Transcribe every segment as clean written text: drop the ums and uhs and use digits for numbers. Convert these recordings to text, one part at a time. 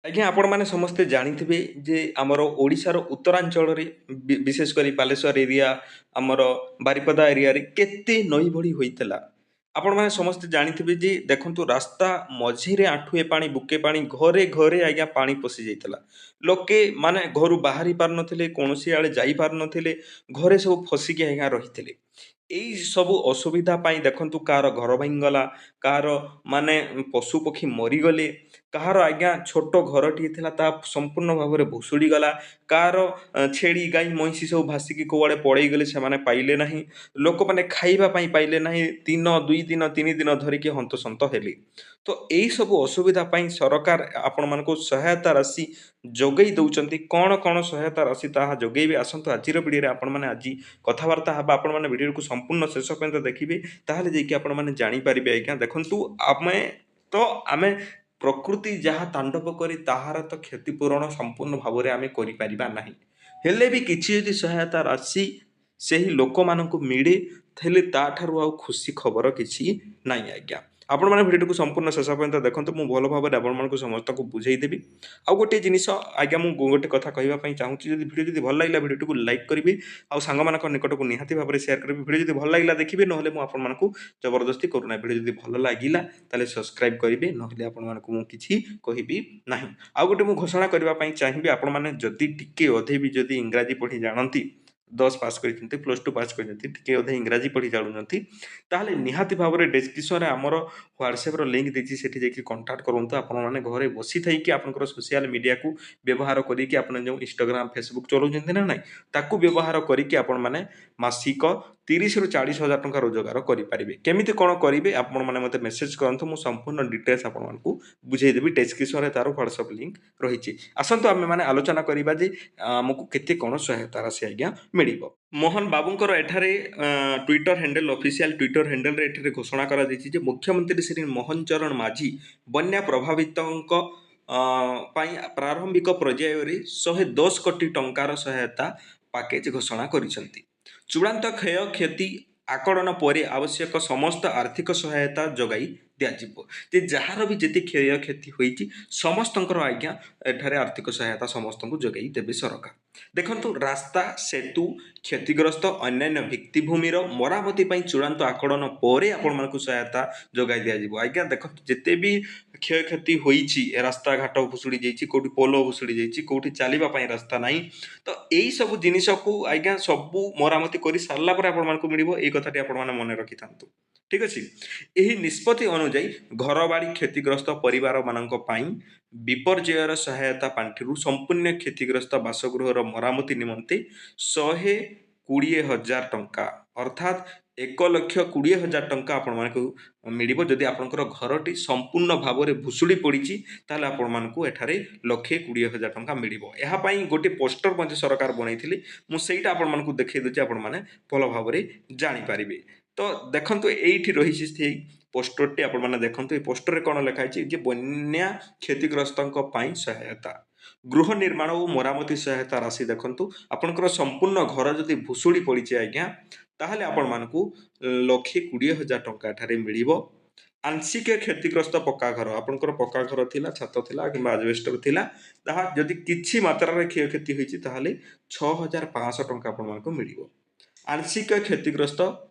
ଆଜ୍ଞା ଆପଣମାନେ ସମସ୍ତେ ଜାଣିଥିବେ ଯେ ଆମର ଓଡ଼ିଶାର ଉତ୍ତରାଞ୍ଚଳରେ ବିଶେଷ କରି ବାଲେଶ୍ୱର ଏରିଆ, ଆମର ବାରିପଦା ଏରିଆରେ କେତେ ନଈ ବଢ଼ି ହୋଇଥିଲା। ଆପଣମାନେ ସମସ୍ତେ ଜାଣିଥିବେ ଯେ ଦେଖନ୍ତୁ ରାସ୍ତା ମଝିରେ ଆଣ୍ଠୁଏ ପାଣି, ବୁକେ ପାଣି, ଘରେ ଘରେ ଆଜ୍ଞା ପାଣି ପଶି ଯାଇଥିଲା। ଲୋକେ ମାନେ ଘରୁ ବାହାରି ପାରୁନଥିଲେ, କୌଣସି ଆଡ଼େ ଯାଇପାରୁନଥିଲେ, ଘରେ ସବୁ ଫସିକି ଆଜ୍ଞା ରହିଥିଲେ। ଏଇ ସବୁ ଅସୁବିଧା ପାଇଁ ଦେଖନ୍ତୁ କାହାର ଘର ଭାଙ୍ଗିଗଲା, କାହାର ମାନେ ପଶୁପକ୍ଷୀ ମରିଗଲେ, କାହାର ଆଜ୍ଞା ଛୋଟ ଘରଟିଏ ଥିଲା ତାହା ସମ୍ପୂର୍ଣ୍ଣ ଭାବରେ ଭୁଷୁଡ଼ି ଗଲା। କାହାର ଛେଳି, ଗାଈ, ମଇଁଷି ସବୁ ଭାସିକି କୁଆଡ଼େ ପଳେଇଗଲେ ସେମାନେ ପାଇଲେ ନାହିଁ। ଲୋକମାନେ ଖାଇବା ପାଇଁ ପାଇଲେ ନାହିଁ। ଦିନ, 2 ଦିନ, 3 ଦିନ ଧରିକି ହନ୍ତସନ୍ତ ହେଲେ। ତ ଏଇସବୁ ଅସୁବିଧା ପାଇଁ ସରକାର ଆପଣମାନଙ୍କୁ ସହାୟତା ରାଶି ଯୋଗେଇ ଦଉଛନ୍ତି। କଣ ସହାୟତା ରାଶି ତାହା ଯୋଗେଇବେ ଆସନ୍ତୁ ଆଜିର ଭିଡ଼ିଓରେ ଆପଣମାନେ ଆଜି କଥାବାର୍ତ୍ତା ହେବା। ଆପଣମାନେ ଭିଡ଼ିଓକୁ ସମ୍ପୂର୍ଣ୍ଣ ଶେଷ ପର୍ଯ୍ୟନ୍ତ ଦେଖିବେ। ତାହେଲେ ଯାଇକି ଆପଣମାନେ ଜାଣିପାରିବେ ଆଜ୍ଞା। ଦେଖନ୍ତୁ ତ ଆମେ ପ୍ରକୃତି ଯାହା ତାଣ୍ଡବ କରି ତାହାର ତ କ୍ଷତିପୂରଣ ସମ୍ପୂର୍ଣ୍ଣ ଭାବରେ ଆମେ କରିପାରିବା ନାହିଁ। ହେଲେ ବି କିଛି ଯଦି ସହାୟତା ରାଶି ସେହି ଲୋକମାନଙ୍କୁ ମିଳେ, ହେଲେ ତାଠାରୁ ଆଉ ଖୁସି ଖବର କିଛି ନାହିଁ ଆଜ୍ଞା। ଆପଣମାନେ ଭିଡ଼ିଓଟିକୁ ସମ୍ପୂର୍ଣ୍ଣ ଶେଷ ପର୍ଯ୍ୟନ୍ତ ଦେଖନ୍ତୁ। ମୁଁ ଭଲ ଭାବରେ ଆପଣମାନଙ୍କୁ ସମସ୍ତଙ୍କୁ ବୁଝେଇଦେବି। ଆଉ ଗୋଟିଏ ଜିନିଷ ଆଜ୍ଞା ମୁଁ ଗୋଟେ କଥା କହିବା ପାଇଁ ଚାହୁଁଛି, ଯଦି ଭିଡ଼ିଓ ଯଦି ଭଲ ଲାଗିଲା ଭିଡ଼ିଓଟିକୁ ଲାଇକ୍ କରିବେ ଆଉ ସାଙ୍ଗମାନଙ୍କ ନିକଟକୁ ନିହାତି ଭାବରେ ସେୟାର କରିବେ। ଭିଡ଼ିଓ ଯଦି ଭଲ ଲାଗିଲା ଦେଖିବେ, ନହେଲେ ମୁଁ ଆପଣମାନଙ୍କୁ ଜବରଦସ୍ତି କରୁନାହିଁ। ଭିଡ଼ିଓ ଯଦି ଭଲ ଲାଗିଲା ତାହେଲେ ସବସ୍କ୍ରାଇବ୍ କରିବେ, ନହେଲେ ଆପଣମାନଙ୍କୁ ମୁଁ କିଛି କହିବି ନାହିଁ। ଆଉ ଗୋଟେ ମୁଁ ଘୋଷଣା କରିବା ପାଇଁ ଚାହିଁବି, ଆପଣମାନେ ଯଦି ଟିକେ ଅଧେ ବି ଯଦି ଇଂରାଜୀ ପଢ଼ି ଜାଣନ୍ତି, 10 ପାସ୍ କରିଛନ୍ତି, +2 ପାସ୍ କରିଛନ୍ତି, ଟିକେ ଅଧେ ଇଂରାଜୀ ପଢ଼ି ଜାଣୁଛନ୍ତି, ତାହେଲେ ନିହାତି ଭାବରେ ଡେସ୍କ୍ରିପସନ୍‌ରେ ଆମର ହ୍ୱାଟ୍ସଆପ୍‌ର ଲିଙ୍କ୍ ଦେଇଛି, ସେଠି ଯାଇକି କଣ୍ଟାକ୍ଟ କରନ୍ତୁ। ଆପଣମାନେ ଘରେ ବସିଥାଇକି ଆପଣଙ୍କର ସୋସିଆଲ ମିଡ଼ିଆକୁ ବ୍ୟବହାର କରିକି ଆପଣ ଯେଉଁ ଇନଷ୍ଟାଗ୍ରାମ, ଫେସବୁକ୍ ଚଲାଉଛନ୍ତି ନା ନାହିଁ, ତାକୁ ବ୍ୟବହାର କରିକି ଆପଣମାନେ ମାସିକ 30,000 ରୁ 40,000 ଟଙ୍କା ରୋଜଗାର କରିପାରିବେ। କେମିତି କ'ଣ କରିବେ ଆପଣମାନେ ମୋତେ ମେସେଜ୍ କରନ୍ତୁ। ମୁଁ ସମ୍ପୂର୍ଣ୍ଣ ଡିଟେଲ୍ସ ଆପଣମାନଙ୍କୁ ବୁଝେଇଦେବି। ଡେସ୍କ୍ରିପସନ୍‌ରେ ତା'ର ହ୍ୱାଟ୍ସଆପ୍ ଲିଙ୍କ୍ ରହିଛି। ଆସନ୍ତୁ ଆମେମାନେ ଆଲୋଚନା କରିବା ଯେ ଆମକୁ କେତେ କ'ଣ ସହାୟତା ରାଶି ଆଜ୍ଞା ମିଳିବ। ମୋହନ ବାବୁଙ୍କର ଏଠାରେ ଟ୍ୱିଟର ହ୍ୟାଣ୍ଡେଲ୍, ଅଫିସିଆଲ୍ ଟ୍ୱିଟର ହ୍ୟାଣ୍ଡେଲ୍‌ରେ ଏଠାରେ ଘୋଷଣା କରାଯାଇଛି ଯେ ମୁଖ୍ୟମନ୍ତ୍ରୀ ଶ୍ରୀ ମୋହନ ଚରଣ ମାଝୀ ବନ୍ୟା ପ୍ରଭାବିତଙ୍କ ପାଇଁ ପ୍ରାରମ୍ଭିକ ପର୍ଯ୍ୟାୟରେ 110 କୋଟି ଟଙ୍କାର ସହାୟତା ପ୍ୟାକେଜ୍ ଘୋଷଣା କରିଛନ୍ତି। ଚୂଡ଼ାନ୍ତ କ୍ଷୟକ୍ଷତି ଆକଳନ ପରେ ଆବଶ୍ୟକ ସମସ୍ତ ଆର୍ଥିକ ସହାୟତା ଯୋଗାଇ ଦିଆଯିବ। ଯେ ଯାହାର ବି ଯେତେ କ୍ଷୟକ୍ଷତି ହୋଇଛି ସମସ୍ତଙ୍କର ଆଜ୍ଞା ଏଠାରେ ଆର୍ଥିକ ସହାୟତା ସମସ୍ତଙ୍କୁ ଯୋଗାଇ ଦେବେ ସରକାର। ଦେଖନ୍ତୁ ରାସ୍ତା, ସେତୁ, କ୍ଷତିଗ୍ରସ୍ତ ଅନ୍ୟାନ୍ୟ ଭିତ୍ତିଭୂମିର ମରାମତି ପାଇଁ ଚୂଡ଼ାନ୍ତ ଆକଳନ ପରେ ଆପଣମାନଙ୍କୁ ସହାୟତା ଯୋଗାଇ ଦିଆଯିବ। ଆଜ୍ଞା ଦେଖନ୍ତୁ ଯେତେ ବି କ୍ଷୟକ୍ଷତି ହୋଇଛି, ରାସ୍ତାଘାଟ ଭୁଷୁଡ଼ି ଯାଇଛି, କେଉଁଠି ପୋଲ ଭୁଷୁଡ଼ି ଯାଇଛି, କେଉଁଠି ଚାଲିବା ପାଇଁ ରାସ୍ତା ନାହିଁ, ତ ଏଇସବୁ ଜିନିଷକୁ ଆଜ୍ଞା ସବୁ ମରାମତି କରି ସାରିଲା ପରେ ଆପଣମାନଙ୍କୁ ମିଳିବ। ଏଇ କଥାଟି ଆପଣମାନେ ମନେ ରଖିଥାନ୍ତୁ। ଠିକ୍ ଅଛି। ଏହି ନିଷ୍ପତ୍ତି ଅନୁଯାୟୀ ଘରବାଡ଼ି କ୍ଷତିଗ୍ରସ୍ତ ପରିବାରମାନଙ୍କ ପାଇଁ ବିପର୍ଯ୍ୟୟର ସହାୟତା ପାଣ୍ଠିରୁ ସମ୍ପୂର୍ଣ୍ଣ କ୍ଷତିଗ୍ରସ୍ତ ବାସଗୃହର ମରାମତି ନିମନ୍ତେ 120,000 ଟଙ୍କା ଅର୍ଥାତ୍ 1,20,000 ଟଙ୍କା ଆପଣମାନଙ୍କୁ ମିଳିବ। ଯଦି ଆପଣଙ୍କର ଘରଟି ସମ୍ପୂର୍ଣ୍ଣ ଭାବରେ ଭୁଷୁଡ଼ି ପଡ଼ିଛି, ତାହେଲେ ଆପଣମାନଙ୍କୁ ଏଠାରେ 1,20,000 ଟଙ୍କା ମିଳିବ। ଏହା ପାଇଁ ଗୋଟିଏ ପୋଷ୍ଟର ମଧ୍ୟ ସରକାର ବନେଇଥିଲେ। ମୁଁ ସେଇଟା ଆପଣମାନଙ୍କୁ ଦେଖେଇ ଦେଉଛି, ଆପଣମାନେ ଭଲ ଭାବରେ ଜାଣିପାରିବେ। ତ ଦେଖନ୍ତୁ ଏଇଠି ରହିଛି ସେଇ ପୋଷ୍ଟରଟି, ଆପଣମାନେ ଦେଖନ୍ତୁ। ଏ ପୋଷ୍ଟରରେ କ'ଣ ଲେଖା ହେଇଛି ଯେ ବନ୍ୟା କ୍ଷତିଗ୍ରସ୍ତଙ୍କ ପାଇଁ ସହାୟତା, ଗୃହ ନିର୍ମାଣ ଓ ମରାମତି ସହାୟତା ରାଶି। ଦେଖନ୍ତୁ ଆପଣଙ୍କର ସମ୍ପୂର୍ଣ୍ଣ ଘର ଯଦି ଭୁଷୁଡ଼ି ପଡ଼ିଛି ଆଜ୍ଞା, ତାହେଲେ ଆପଣମାନଙ୍କୁ 1,20,000 ଟଙ୍କା ଏଠାରେ ମିଳିବ। ଆଂଶିକ କ୍ଷତିଗ୍ରସ୍ତ ପକ୍କା ଘର, ଆପଣଙ୍କର ପକ୍କା ଘର ଥିଲା, ଛାତ ଥିଲା କିମ୍ବା ଆଜବେଷ୍ଟର ଥିଲା, ତାହା ଯଦି କିଛି ମାତ୍ରାରେ କ୍ଷୟକ୍ଷତି ହୋଇଛି ତାହେଲେ 6,500 ଟଙ୍କା ଆପଣମାନଙ୍କୁ ମିଳିବ। ଆଂଶିକ କ୍ଷତିଗ୍ରସ୍ତ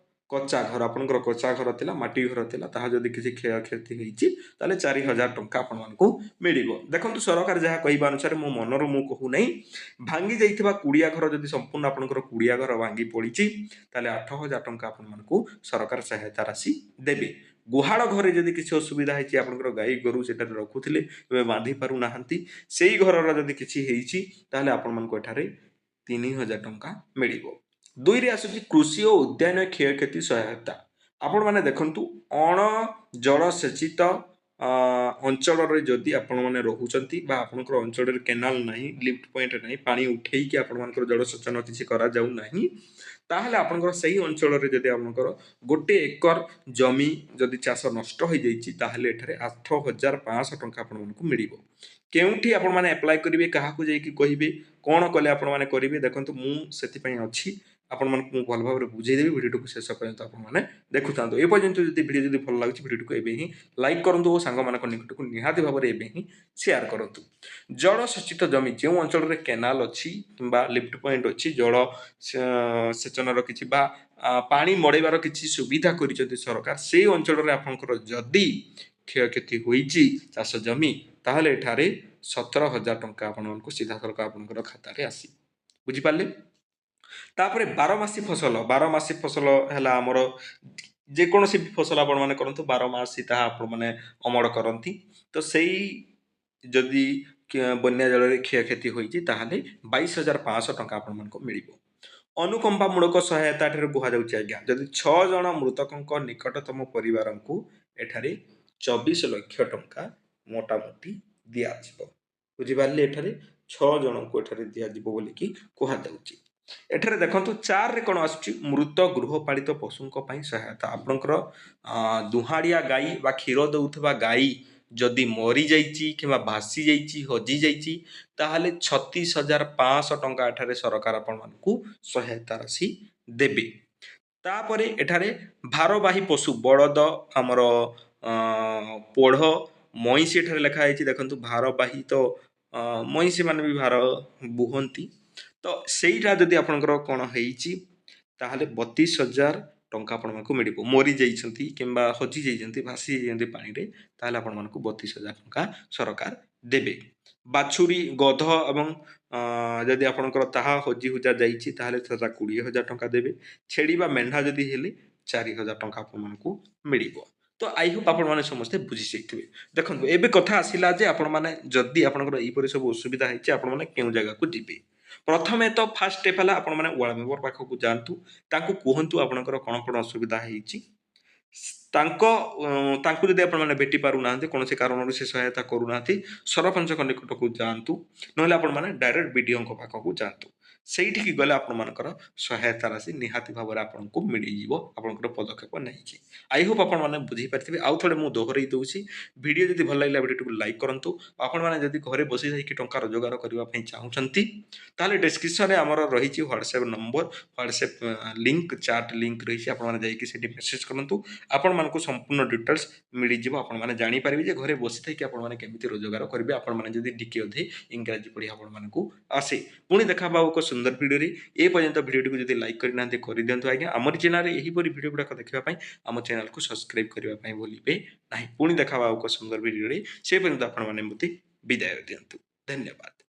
କଚ୍ଚା ଘର, ଆପଣଙ୍କର କଚ୍ଚା ଘର ଥିଲା, ମାଟି ଘର ଥିଲା, ତାହା ଯଦି କିଛି କ୍ଷୟକ୍ଷତି ହୋଇଛି ତାହେଲେ 4,000 ଟଙ୍କା ଆପଣମାନଙ୍କୁ ମିଳିବ। ଦେଖନ୍ତୁ ସରକାର ଯାହା କହିବା ଅନୁସାରେ, ମୋ ମନରୁ ମୁଁ କହୁନାହିଁ, ଭାଙ୍ଗି ଯାଇଥିବା କୁଡ଼ିଆ ଘର ଯଦି ସମ୍ପୂର୍ଣ୍ଣ ଆପଣଙ୍କର କୁଡ଼ିଆ ଘର ଭାଙ୍ଗି ପଡ଼ିଛି, ତାହେଲେ 8,000 ଟଙ୍କା ଆପଣମାନଙ୍କୁ ସରକାର ସହାୟତା ରାଶି ଦେବେ। ଗୁହାଳ ଘରେ ଯଦି କିଛି ଅସୁବିଧା ହେଇଛି, ଆପଣଙ୍କର ଗାଈ ଗୋରୁ ସେଠାରେ ରଖୁଥିଲେ ଏବେ ବାନ୍ଧି ପାରୁନାହାନ୍ତି, ସେଇ ଘରର ଯଦି କିଛି ହେଇଛି ତାହେଲେ ଆପଣମାନଙ୍କୁ ଏଠାରେ 3,000 ଟଙ୍କା ମିଳିବ। 2ରେ ଆସୁଛି କୃଷି ଓ ଉଦ୍ୟାନ କ୍ଷୟକ୍ଷତି ସହାୟତା। ଆପଣମାନେ ଦେଖନ୍ତୁ ଅଣ ଜଳସେଚିତ ଅଞ୍ଚଳରେ ଯଦି ଆପଣମାନେ ରହୁଛନ୍ତି ବା ଆପଣଙ୍କର ଅଞ୍ଚଳରେ କେନାଲ ନାହିଁ, ଲିଫ୍ଟ ପଏଣ୍ଟ ନାହିଁ, ପାଣି ଉଠେଇକି ଆପଣମାନଙ୍କର ଜଳସେଚନ କିଛି କରାଯାଉ ନାହିଁ, ତାହେଲେ ଆପଣଙ୍କର ସେହି ଅଞ୍ଚଳରେ ଯଦି ଆପଣଙ୍କର 1 ଏକର ଜମି ଯଦି ଚାଷ ନଷ୍ଟ ହୋଇଯାଇଛି, ତାହେଲେ ଏଠାରେ 8,500 ଟଙ୍କା ଆପଣମାନଙ୍କୁ ମିଳିବ। କେଉଁଠି ଆପଣମାନେ ଆପ୍ଲାଏ କରିବେ, କାହାକୁ ଯାଇକି କହିବେ, କ'ଣ କଲେ ଆପଣମାନେ କରିବେ, ଦେଖନ୍ତୁ ମୁଁ ସେଥିପାଇଁ ଅଛି। ଆପଣମାନଙ୍କୁ ମୁଁ ଭଲ ଭାବରେ ବୁଝେଇଦେବି। ଭିଡ଼ିଓଟିକୁ ଶେଷ ପର୍ଯ୍ୟନ୍ତ ଆପଣମାନେ ଦେଖୁଥାନ୍ତୁ। ଏ ପର୍ଯ୍ୟନ୍ତ ଯଦି ଭିଡ଼ିଓ ଯଦି ଭଲ ଲାଗୁଛି ଭିଡ଼ିଓଟିକୁ ଏବେ ହିଁ ଲାଇକ୍ କରନ୍ତୁ ଓ ସାଙ୍ଗମାନଙ୍କ ନିକଟକୁ ନିହାତି ଭାବରେ ଏବେ ହିଁ ସେୟାର କରନ୍ତୁ। ଜଳସେଚିତ ଜମି ଯେଉଁ ଅଞ୍ଚଳରେ କେନାଲ ଅଛି କିମ୍ବା ଲିଫ୍ଟ ପଏଣ୍ଟ ଅଛି, ଜଳ ସେଚନର କିଛି ବା ପାଣି ମଡ଼େଇବାର କିଛି ସୁବିଧା କରିଛନ୍ତି ସରକାର, ସେଇ ଅଞ୍ଚଳରେ ଆପଣଙ୍କର ଯଦି କ୍ଷୟକ୍ଷତି ହୋଇଛି ଚାଷ ଜମି, ତାହେଲେ ଏଠାରେ 17,000 ଟଙ୍କା ଆପଣମାନଙ୍କୁ ସିଧାସଳଖ ଆପଣଙ୍କର ଖାତାରେ ଆସିବ। ବୁଝିପାରିଲେ? ତାପରେ ବାରମାସୀ ଫସଲ ହେଲା ଆମର ଯେକୌଣସି ବି ଫସଲ ଆପଣମାନେ କରନ୍ତୁ, ବାରମାସୀ ତାହା ଆପଣମାନେ ଅମଳ କରନ୍ତି। ତ ସେଇ ଯଦି ବନ୍ୟା ଜଳରେ କ୍ଷୟକ୍ଷତି ହୋଇଛି ତାହେଲେ 22,500 ଟଙ୍କା ଆପଣମାନଙ୍କୁ ମିଳିବ। ଅନୁକମ୍ପାମୂଳକ ସହାୟତା ଏଠାରେ କୁହାଯାଉଛି ଆଜ୍ଞା, ଯଦି 6 ଜଣ ମୃତକଙ୍କ ନିକଟତମ ପରିବାରଙ୍କୁ ଏଠାରେ 24 ଲକ୍ଷ ଟଙ୍କା ମୋଟାମୋଟି ଦିଆଯିବ। ବୁଝିପାରିଲେ? ଏଠାରେ 6 ଜଣଙ୍କୁ ଏଠାରେ ଦିଆଯିବ ବୋଲିକି କୁହାଯାଉଛି। ଏଠାରେ ଦେଖନ୍ତୁ 4ରେ କ'ଣ ଆସୁଛି, ମୃତ ଗୃହପାଳିତ ପଶୁଙ୍କ ପାଇଁ ସହାୟତା। ଆପଣଙ୍କର ଦୁହାଡ଼ିଆ ଗାଈ ବା କ୍ଷୀର ଦେଉଥିବା ଗାଈ ଯଦି ମରିଯାଇଛି କିମ୍ବା ଭାସି ଯାଇଛି, ହଜିଯାଇଛି, ତାହେଲେ 36,500 ଟଙ୍କା ଏଠାରେ ସରକାର ଆପଣମାନଙ୍କୁ ସହାୟତା ରାଶି ଦେବେ। ତାପରେ ଏଠାରେ ଭାରବାହୀ ପଶୁ ବଳଦ, ଆମର ପୋଢ଼, ମଇଁଷି ଏଠାରେ ଲେଖା ହେଇଛି। ଦେଖନ୍ତୁ ଭାରବାହୀ ତ ମଇଁଷିମାନେ ବି ଭାର ବୁହନ୍ତି। ତ ସେଇଟା ଯଦି ଆପଣଙ୍କର କ'ଣ ହେଇଛି ତାହେଲେ 32,000 ଟଙ୍କା ଆପଣମାନଙ୍କୁ ମିଳିବ। ମରିଯାଇଛନ୍ତି କିମ୍ବା ହଜିଯାଇଛନ୍ତି, ଭାସି ଯାଇଛନ୍ତି ପାଣିରେ, ତାହେଲେ ଆପଣମାନଙ୍କୁ 32,000 ଟଙ୍କା ସରକାର ଦେବେ। ବାଛୁରୀ, ଗଧ ଏବଂ ଯଦି ଆପଣଙ୍କର ତାହା ହଜି ହୁଜା ଯାଇଛି ତାହେଲେ ସେଟା 20,000 ଟଙ୍କା ଦେବେ। ଛେଳି ବା ମେଣ୍ଢା ଯଦି ହେଲେ 4,000 ଟଙ୍କା ଆପଣମାନଙ୍କୁ ମିଳିବ। ତ ଆଇ ହୋପ୍ ଆପଣମାନେ ସମସ୍ତେ ବୁଝିଯାଇଥିବେ। ଦେଖନ୍ତୁ ଏବେ କଥା ଆସିଲା ଯେ ଆପଣମାନେ ଯଦି ଆପଣଙ୍କର ଏହିପରି ସବୁ ଅସୁବିଧା ହେଇଛି ଆପଣମାନେ କେଉଁ ଜାଗାକୁ ଯିବେ। ପ୍ରଥମେ ତ ଫାର୍ଷ୍ଟ ଷ୍ଟେପ୍ ହେଲା ଆପଣମାନେ ୱାର୍ଡ଼ ମେମ୍ବର ପାଖକୁ ଯାଆନ୍ତୁ, ତାଙ୍କୁ କୁହନ୍ତୁ ଆପଣଙ୍କର କ'ଣ କ'ଣ ଅସୁବିଧା ହେଇଛି। ତାଙ୍କୁ ଯଦି ଆପଣମାନେ ଭେଟି ପାରୁନାହାନ୍ତି, କୌଣସି କାରଣରୁ ସେ ସହାୟତା କରୁନାହାନ୍ତି, ସରପଞ୍ଚଙ୍କ ନିକଟକୁ ଯାଆନ୍ତୁ, ନହେଲେ ଆପଣମାନେ ଡାଇରେକ୍ଟ ବିଡ଼ିଓଙ୍କ ପାଖକୁ ଯାଆନ୍ତୁ। ସେଇଠିକି ଗଲେ ଆପଣମାନଙ୍କର ସହାୟତା ରାଶି ନିହାତି ଭାବରେ ଆପଣଙ୍କୁ ମିଳିଯିବ ଆପଣଙ୍କର ପଦକ୍ଷେପ ନେଇକି। ଆଇ ହୋପ୍ ଆପଣମାନେ ବୁଝିପାରିଥିବେ। ଆଉ ଥରେ ମୁଁ ଦୋହରେଇ ଦେଉଛି, ଭିଡ଼ିଓ ଯଦି ଭଲ ଲାଗିଲା ଭିଡ଼ିଓଟିକୁ ଲାଇକ୍ କରନ୍ତୁ। ଆପଣମାନେ ଯଦି ଘରେ ବସି ଯାଇକି ଟଙ୍କା ରୋଜଗାର କରିବା ପାଇଁ ଚାହୁଁଛନ୍ତି ତାହେଲେ ଡେସ୍କ୍ରିପସନ୍ରେ ଆମର ରହିଛି WhatsApp number, WhatsApp link, chat link ରହିଛି। ଆପଣମାନେ ଯାଇକି ସେଠି ମେସେଜ୍ କରନ୍ତୁ, ଆପଣମାନଙ୍କୁ ସମ୍ପୂର୍ଣ୍ଣ ଡିଟେଲ୍ସ ମିଳିଯିବ। ଆପଣମାନେ ଜାଣିପାରିବେ ଯେ ଘରେ ବସିଥାଇକି ଆପଣମାନେ କେମିତି ରୋଜଗାର କରିବେ, ଆପଣମାନେ ଯଦି ଟିକେ ଅଧେ ଇଂରାଜୀ ପଢ଼ି ଆପଣମାନଙ୍କୁ ଆସେ। ପୁଣି ଦେଖା ହେବା ଏକ ସୁନ୍ଦର ଭିଡ଼ିଓରେ। ଏ ପର୍ଯ୍ୟନ୍ତ ଭିଡ଼ିଓଟିକୁ ଯଦି ଲାଇକ୍ କରିନାହାନ୍ତି କରିଦିଅନ୍ତୁ ଆଜ୍ଞା। ଆମର ଚ୍ୟାନେଲରେ ଏହିପରି ଭିଡ଼ିଓ ଗୁଡ଼ାକ ଦେଖିବା ପାଇଁ ଆମ ଚ୍ୟାନେଲକୁ ସବସ୍କ୍ରାଇବ୍ କରିବା ପାଇଁ ଭୁଲିବେ ନାହିଁ। ପୁଣି ଦେଖା ହେବା ଏକ ସୁନ୍ଦର ଭିଡ଼ିଓରେ। ସେ ପର୍ଯ୍ୟନ୍ତ ଆପଣମାନେ ମୋତେ ବିଦାୟ ଦିଅନ୍ତୁ। ଧନ୍ୟବାଦ।